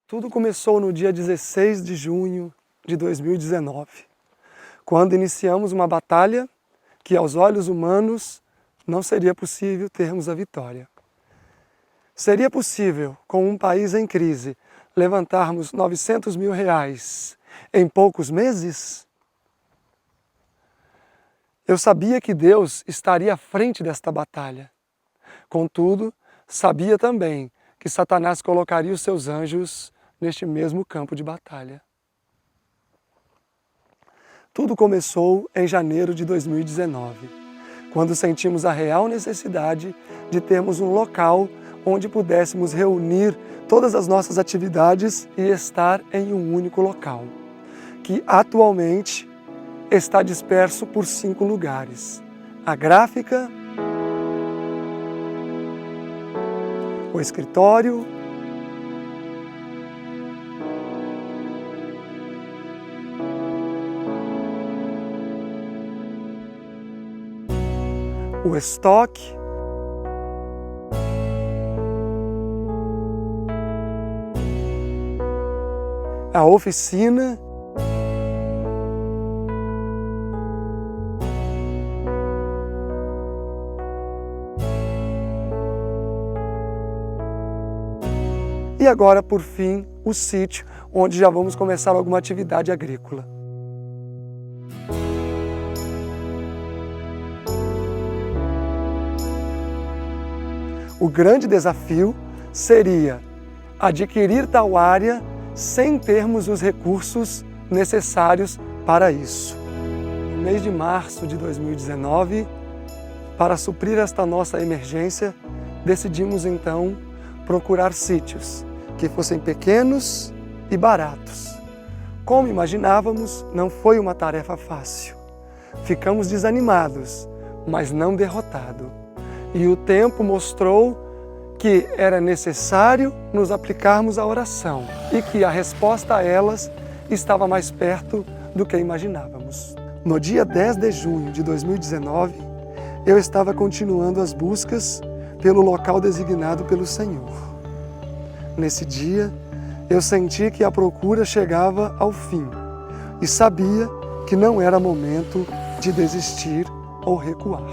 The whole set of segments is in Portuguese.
Tudo começou no dia 16 de junho de 2019, quando iniciamos uma batalha que aos olhos humanos não seria possível termos a vitória. Seria possível, com um país em crise, levantarmos R$900 mil em poucos meses? Eu sabia que Deus estaria à frente desta batalha. Contudo, sabia também que Satanás colocaria os seus anjos neste mesmo campo de batalha. Tudo começou em janeiro de 2019, quando sentimos a real necessidade de termos um local onde pudéssemos reunir todas as nossas atividades e estar em um único local, que atualmente está disperso por 5 lugares: a gráfica, o escritório, o estoque, a oficina, e agora, por fim, o sítio, onde já vamos começar alguma atividade agrícola. O grande desafio seria adquirir tal área sem termos os recursos necessários para isso. No mês de março de 2019, para suprir esta nossa emergência, decidimos então procurar sítios que fossem pequenos e baratos. Como imaginávamos, não foi uma tarefa fácil. Ficamos desanimados, mas não derrotados. E o tempo mostrou que era necessário nos aplicarmos à oração e que a resposta a elas estava mais perto do que imaginávamos. No dia 10 de junho de 2019, eu estava continuando as buscas pelo local designado pelo Senhor. Nesse dia, eu senti que a procura chegava ao fim e sabia que não era momento de desistir ou recuar.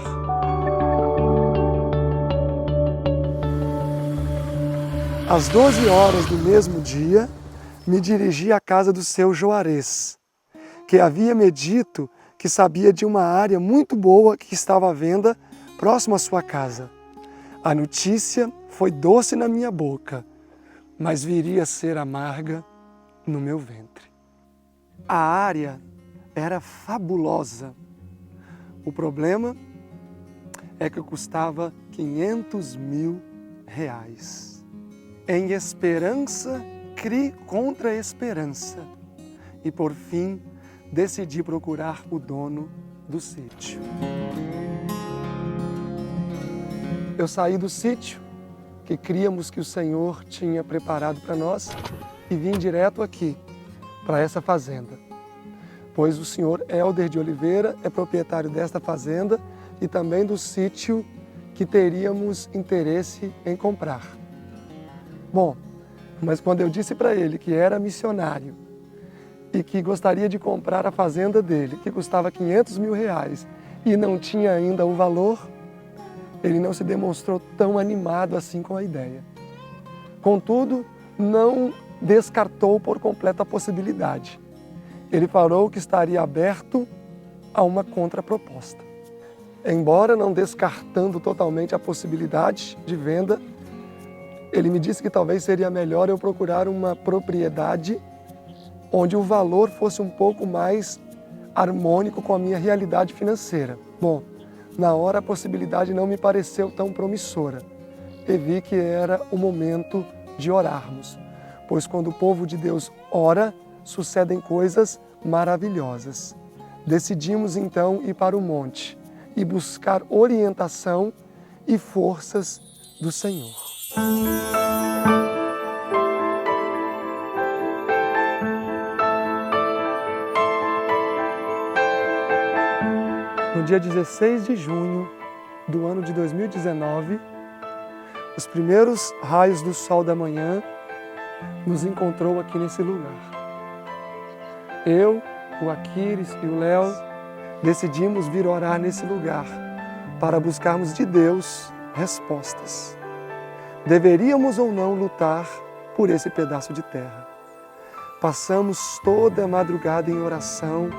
Às 12 horas do mesmo dia, me dirigi à casa do seu Joarez, que havia me dito que sabia de uma área muito boa que estava à venda próximo à sua casa. A notícia foi doce na minha boca, mas viria a ser amarga no meu ventre. A área era fabulosa. O problema é que custava R$500 mil. Em esperança, criei contra a esperança e, por fim, decidi procurar o dono do sítio. Eu saí do sítio que críamos que o Senhor tinha preparado para nós e vim direto aqui, para essa fazenda, pois o senhor Helder de Oliveira é proprietário desta fazenda e também do sítio que teríamos interesse em comprar. Bom, mas quando eu disse para ele que era missionário e que gostaria de comprar a fazenda dele, que custava R$500 mil e não tinha ainda o valor, ele não se demonstrou tão animado assim com a ideia. Contudo, não descartou por completo a possibilidade. Ele falou que estaria aberto a uma contraproposta. Embora não descartando totalmente a possibilidade de venda, ele me disse que talvez seria melhor eu procurar uma propriedade onde o valor fosse um pouco mais harmônico com a minha realidade financeira. Bom, na hora a possibilidade não me pareceu tão promissora e vi que era o momento de orarmos, pois quando o povo de Deus ora, sucedem coisas maravilhosas. Decidimos então ir para o monte e buscar orientação e forças do Senhor. No dia 16 de junho do ano de 2019, os primeiros raios do sol da manhã nos encontrou aqui nesse lugar. Eu, o Aquiles e o Léo decidimos vir orar nesse lugar para buscarmos de Deus respostas. Deveríamos ou não lutar por esse pedaço de terra? Passamos toda a madrugada em oração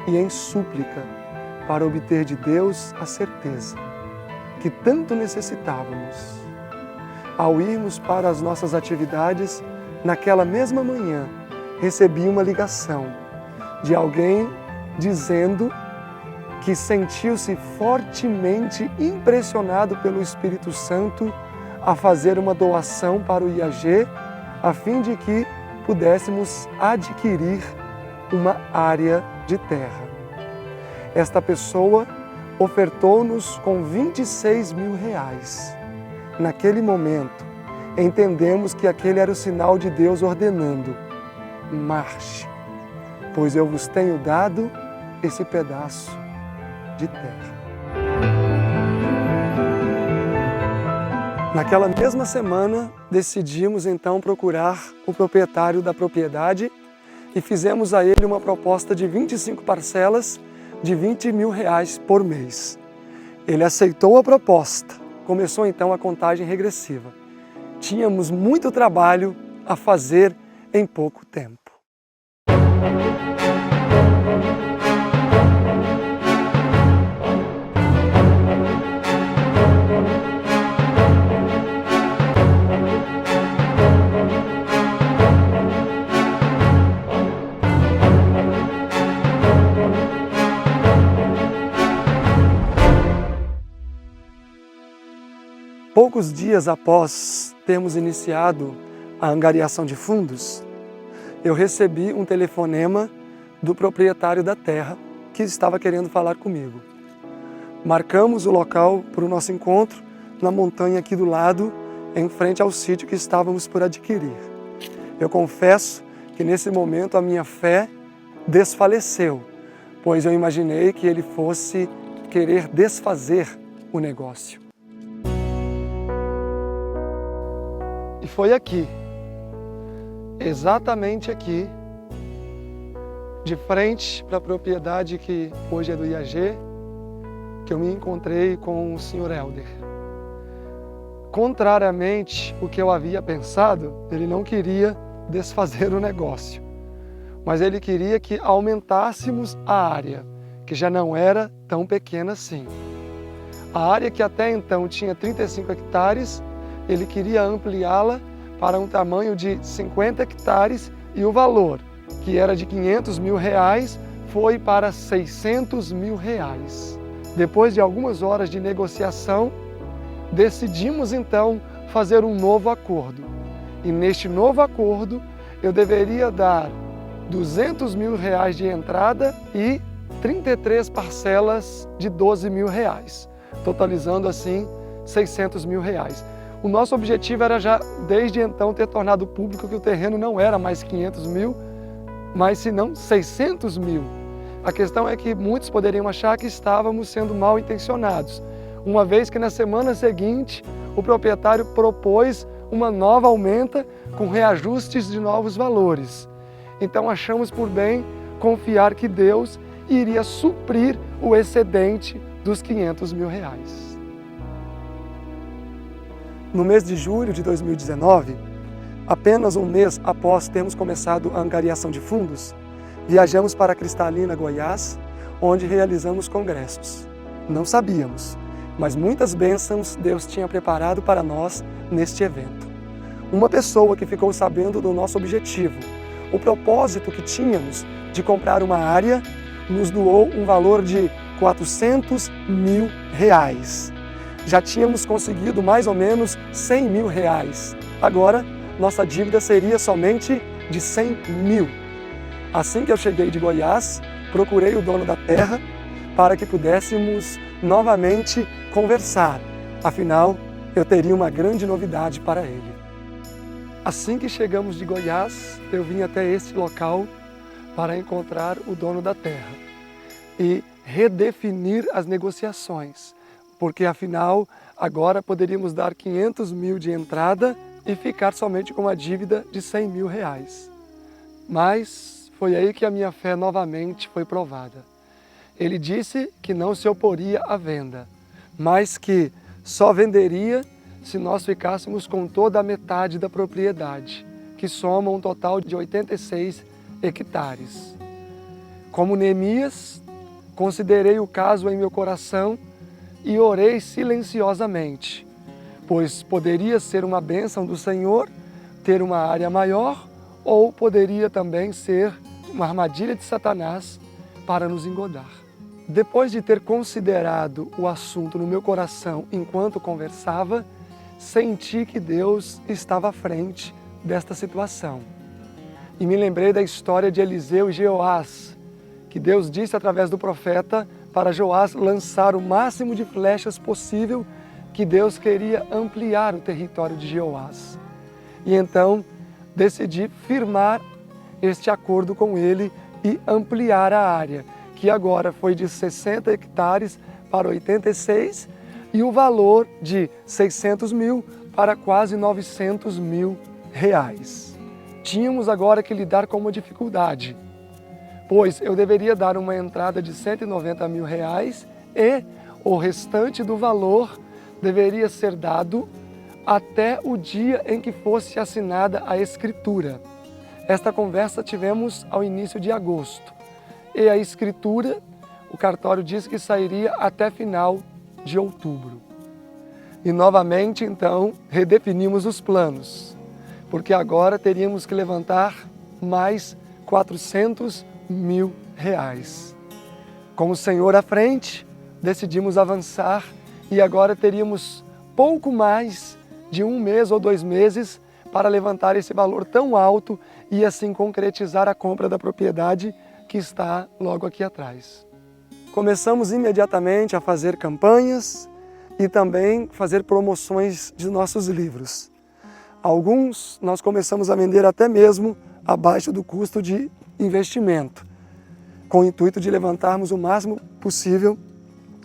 e em súplica para obter de Deus a certeza que tanto necessitávamos. Ao irmos para as nossas atividades, naquela mesma manhã, recebi uma ligação de alguém dizendo que sentiu-se fortemente impressionado pelo Espírito Santo a fazer uma doação para o IAG, a fim de que pudéssemos adquirir uma área de terra. Esta pessoa ofertou-nos com R$26 mil. Naquele momento, entendemos que aquele era o sinal de Deus ordenando: marche, pois eu vos tenho dado esse pedaço de terra. Naquela mesma semana, decidimos então procurar o proprietário da propriedade e fizemos a ele uma proposta de 25 parcelas de R$20 mil por mês. Ele aceitou a proposta. Começou então a contagem regressiva. Tínhamos muito trabalho a fazer em pouco tempo. Poucos dias após termos iniciado a angariação de fundos, eu recebi um telefonema do proprietário da terra que estava querendo falar comigo. Marcamos o local para o nosso encontro na montanha aqui do lado, em frente ao sítio que estávamos por adquirir. Eu confesso que nesse momento a minha fé desfaleceu, pois eu imaginei que ele fosse querer desfazer o negócio. E foi aqui, exatamente aqui, de frente para a propriedade que hoje é do IAG, que eu me encontrei com o Sr. Helder. Contrariamente ao que eu havia pensado, ele não queria desfazer o negócio, mas ele queria que aumentássemos a área, que já não era tão pequena assim. A área que até então tinha 35 hectares, ele queria ampliá-la para um tamanho de 50 hectares e o valor, que era de R$500 mil, foi para R$600 mil. Depois de algumas horas de negociação, decidimos então fazer um novo acordo. E neste novo acordo, eu deveria dar R$200 mil de entrada e 33 parcelas de R$12 mil, totalizando assim R$600 mil. O nosso objetivo era já, desde então, ter tornado público que o terreno não era mais 500 mil, mas senão 600 mil. A questão é que muitos poderiam achar que estávamos sendo mal intencionados, uma vez que na semana seguinte o proprietário propôs uma nova aumenta com reajustes de novos valores. Então achamos por bem confiar que Deus iria suprir o excedente dos R$500 mil. No mês de julho de 2019, apenas um mês após termos começado a angariação de fundos, viajamos para Cristalina, Goiás, onde realizamos congressos. Não sabíamos, mas muitas bênçãos Deus tinha preparado para nós neste evento. Uma pessoa que ficou sabendo do nosso objetivo, o propósito que tínhamos de comprar uma área, nos doou um valor de R$400 mil. Já tínhamos conseguido mais ou menos R$100 mil. Agora, nossa dívida seria somente de R$100 mil. Assim que eu cheguei de Goiás, procurei o dono da terra para que pudéssemos novamente conversar. Afinal, eu teria uma grande novidade para ele. Assim que chegamos de Goiás, eu vim até este local para encontrar o dono da terra e redefinir as negociações, porque afinal agora poderíamos dar R$500 mil de entrada e ficar somente com uma dívida de R$100.000. Mas foi aí que a minha fé novamente foi provada. Ele disse que não se oporia à venda, mas que só venderia se nós ficássemos com toda a metade da propriedade, que soma um total de 86 hectares. Como Neemias, considerei o caso em meu coração e orei silenciosamente, pois poderia ser uma bênção do Senhor ter uma área maior, ou poderia também ser uma armadilha de Satanás para nos engodar. Depois de ter considerado o assunto no meu coração enquanto conversava, senti que Deus estava à frente desta situação. E me lembrei da história de Eliseu e Jeoás, que Deus disse através do profeta para Joás lançar o máximo de flechas possível, que Deus queria ampliar o território de Jeoás. E então decidi firmar este acordo com ele e ampliar a área, que agora foi de 60 hectares para 86 e o valor de 600 mil para quase 900 mil reais. Tínhamos agora que lidar com uma dificuldade, pois eu deveria dar uma entrada de 190 mil reais e o restante do valor deveria ser dado até o dia em que fosse assinada a escritura. Esta conversa tivemos ao início de agosto e a escritura, o cartório disse que sairia até final de outubro. E novamente então redefinimos os planos, porque agora teríamos que levantar mais 400 mil reais. Com o Senhor à frente, decidimos avançar e agora teríamos pouco mais de 1 mês ou 2 meses para levantar esse valor tão alto e assim concretizar a compra da propriedade que está logo aqui atrás. Começamos imediatamente a fazer campanhas e também fazer promoções de nossos livros. Alguns nós começamos a vender até mesmo abaixo do custo de investimento, com o intuito de levantarmos o máximo possível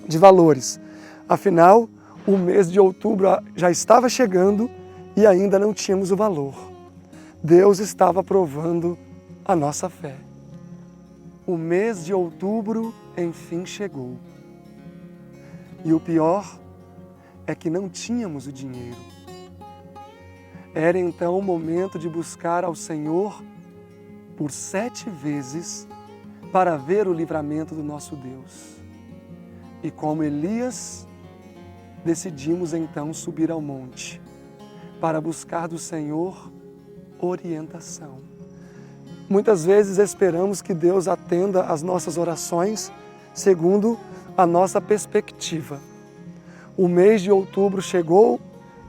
de valores. Afinal, o mês de outubro já estava chegando e ainda não tínhamos o valor. Deus estava provando a nossa fé. O mês de outubro, enfim, chegou. E o pior é que não tínhamos o dinheiro. Era então o momento de buscar ao Senhor por 7 vezes para ver o livramento do nosso Deus. E como Elias, decidimos então subir ao monte para buscar do Senhor orientação. Muitas vezes esperamos que Deus atenda às nossas orações segundo a nossa perspectiva. O mês de outubro chegou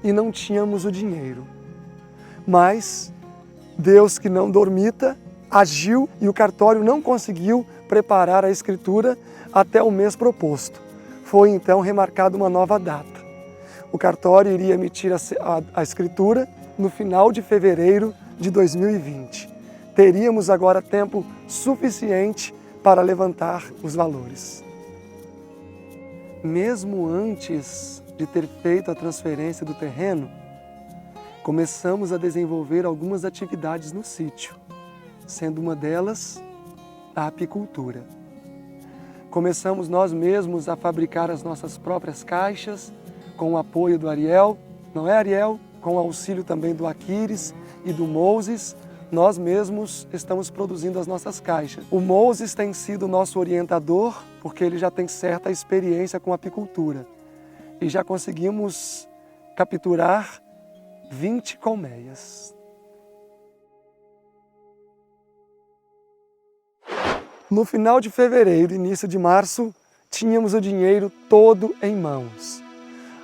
e não tínhamos o dinheiro. Mas Deus, que não dormita, agiu e o cartório não conseguiu preparar a escritura até o mês proposto. Foi então remarcada uma nova data. O cartório iria emitir a escritura no final de fevereiro de 2020. Teríamos agora tempo suficiente para levantar os valores. Mesmo antes de ter feito a transferência do terreno, começamos a desenvolver algumas atividades no sítio, sendo uma delas a apicultura. Começamos nós mesmos a fabricar as nossas próprias caixas, com o apoio do Ariel, não é, Ariel? Com o auxílio também do Aquiles e do Moses, nós mesmos estamos produzindo as nossas caixas. O Moses tem sido nosso orientador, porque ele já tem certa experiência com apicultura. E já conseguimos capturar 20 colmeias. No final de fevereiro, início de março, tínhamos o dinheiro todo em mãos.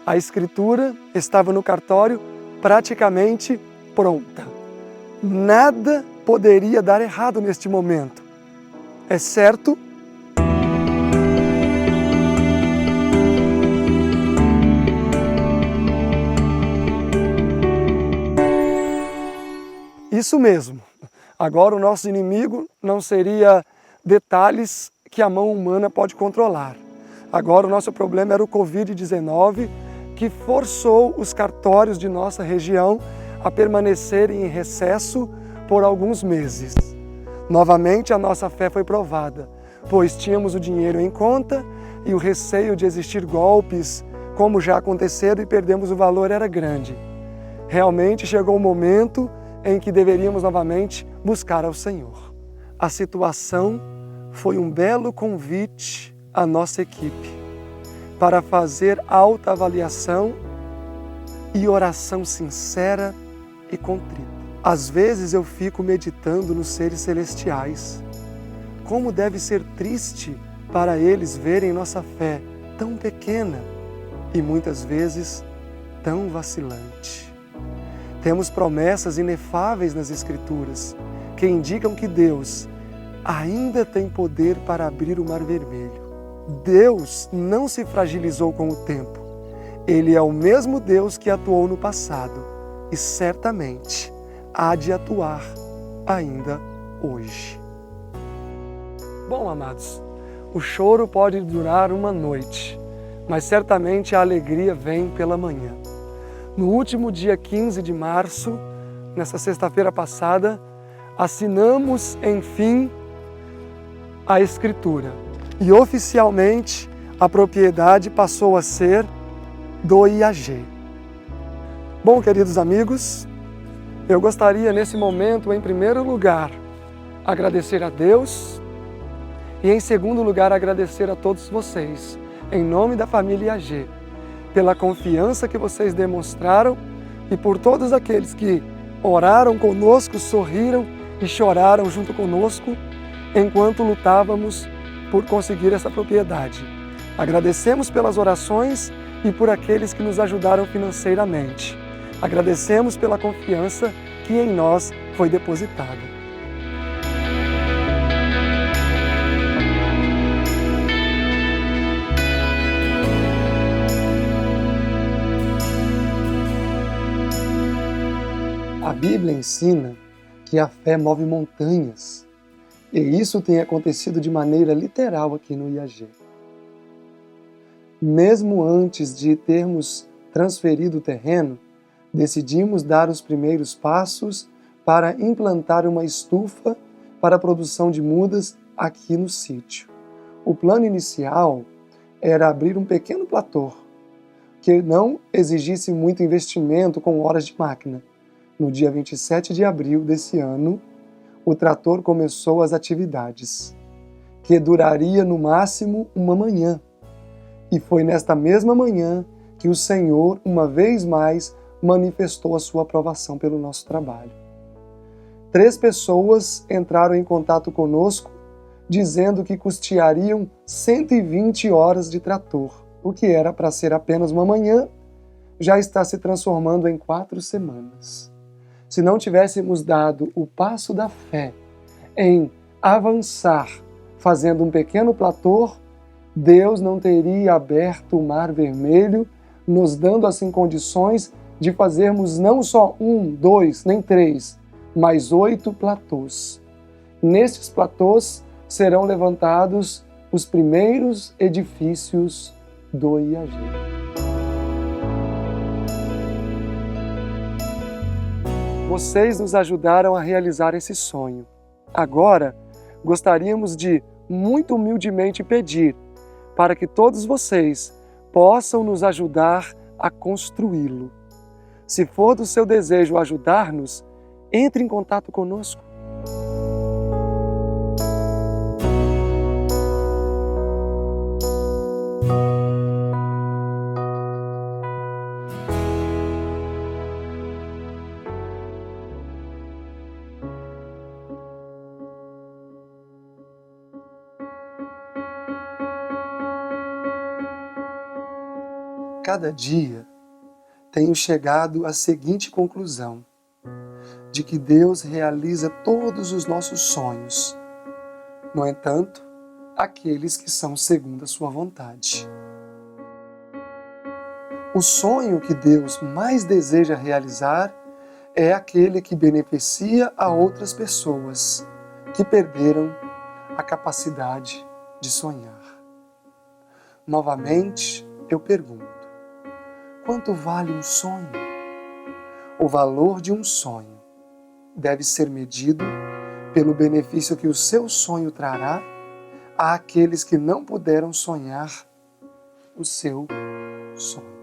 A escritura estava no cartório praticamente pronta. Nada poderia dar errado neste momento, exceto isso mesmo. Agora o nosso inimigo não seria detalhes que a mão humana pode controlar. Agora o nosso problema era o Covid-19, que forçou os cartórios de nossa região a permanecer em recesso por alguns meses. Novamente a nossa fé foi provada, pois tínhamos o dinheiro em conta e o receio de existir golpes, como já aconteceram, e perdemos o valor era grande. Realmente chegou o momento em que deveríamos novamente buscar ao Senhor. A situação foi um belo convite à nossa equipe para fazer autoavaliação e oração sincera e contrita. Às vezes eu fico meditando nos seres celestiais. Como deve ser triste para eles verem nossa fé tão pequena e muitas vezes tão vacilante. Temos promessas inefáveis nas Escrituras que indicam que Deus ainda tem poder para abrir o Mar Vermelho. Deus não se fragilizou com o tempo. Ele é o mesmo Deus que atuou no passado e certamente há de atuar ainda hoje. Bom, amados, o choro pode durar uma noite, mas certamente a alegria vem pela manhã. No último dia 15 de março, nessa sexta-feira passada, assinamos, enfim, a Escritura. E oficialmente a propriedade passou a ser do IAG. Bom, queridos amigos, eu gostaria nesse momento, em primeiro lugar, agradecer a Deus e, em segundo lugar, agradecer a todos vocês, em nome da família IAG, pela confiança que vocês demonstraram e por todos aqueles que oraram conosco, sorriram e choraram junto conosco enquanto lutávamos por conseguir essa propriedade. Agradecemos pelas orações e por aqueles que nos ajudaram financeiramente. Agradecemos pela confiança que em nós foi depositada. A Bíblia ensina que a fé move montanhas, e isso tem acontecido de maneira literal aqui no IAG. Mesmo antes de termos transferido o terreno, decidimos dar os primeiros passos para implantar uma estufa para a produção de mudas aqui no sítio. O plano inicial era abrir um pequeno platô, que não exigisse muito investimento com horas de máquina. No dia 27 de abril desse ano, o trator começou as atividades, que duraria no máximo uma manhã. E foi nesta mesma manhã que o Senhor, uma vez mais, manifestou a sua aprovação pelo nosso trabalho. 3 pessoas entraram em contato conosco, dizendo que custeariam 120 horas de trator, o que era para ser apenas uma manhã, já está se transformando em 4 semanas. Se não tivéssemos dado o passo da fé em avançar fazendo um pequeno platô, Deus não teria aberto o Mar Vermelho, nos dando assim condições de fazermos não só 1, 2, nem 3, mas 8 platôs. Nestes platôs serão levantados os primeiros edifícios do IAG. Vocês nos ajudaram a realizar esse sonho. Agora, gostaríamos de muito humildemente pedir para que todos vocês possam nos ajudar a construí-lo. Se for do seu desejo ajudar-nos, entre em contato conosco. Cada dia tenho chegado à seguinte conclusão, de que Deus realiza todos os nossos sonhos. No entanto, aqueles que são segundo a sua vontade. O sonho que Deus mais deseja realizar é aquele que beneficia a outras pessoas que perderam a capacidade de sonhar. Novamente, eu pergunto, quanto vale um sonho? O valor de um sonho deve ser medido pelo benefício que o seu sonho trará àqueles que não puderam sonhar o seu sonho.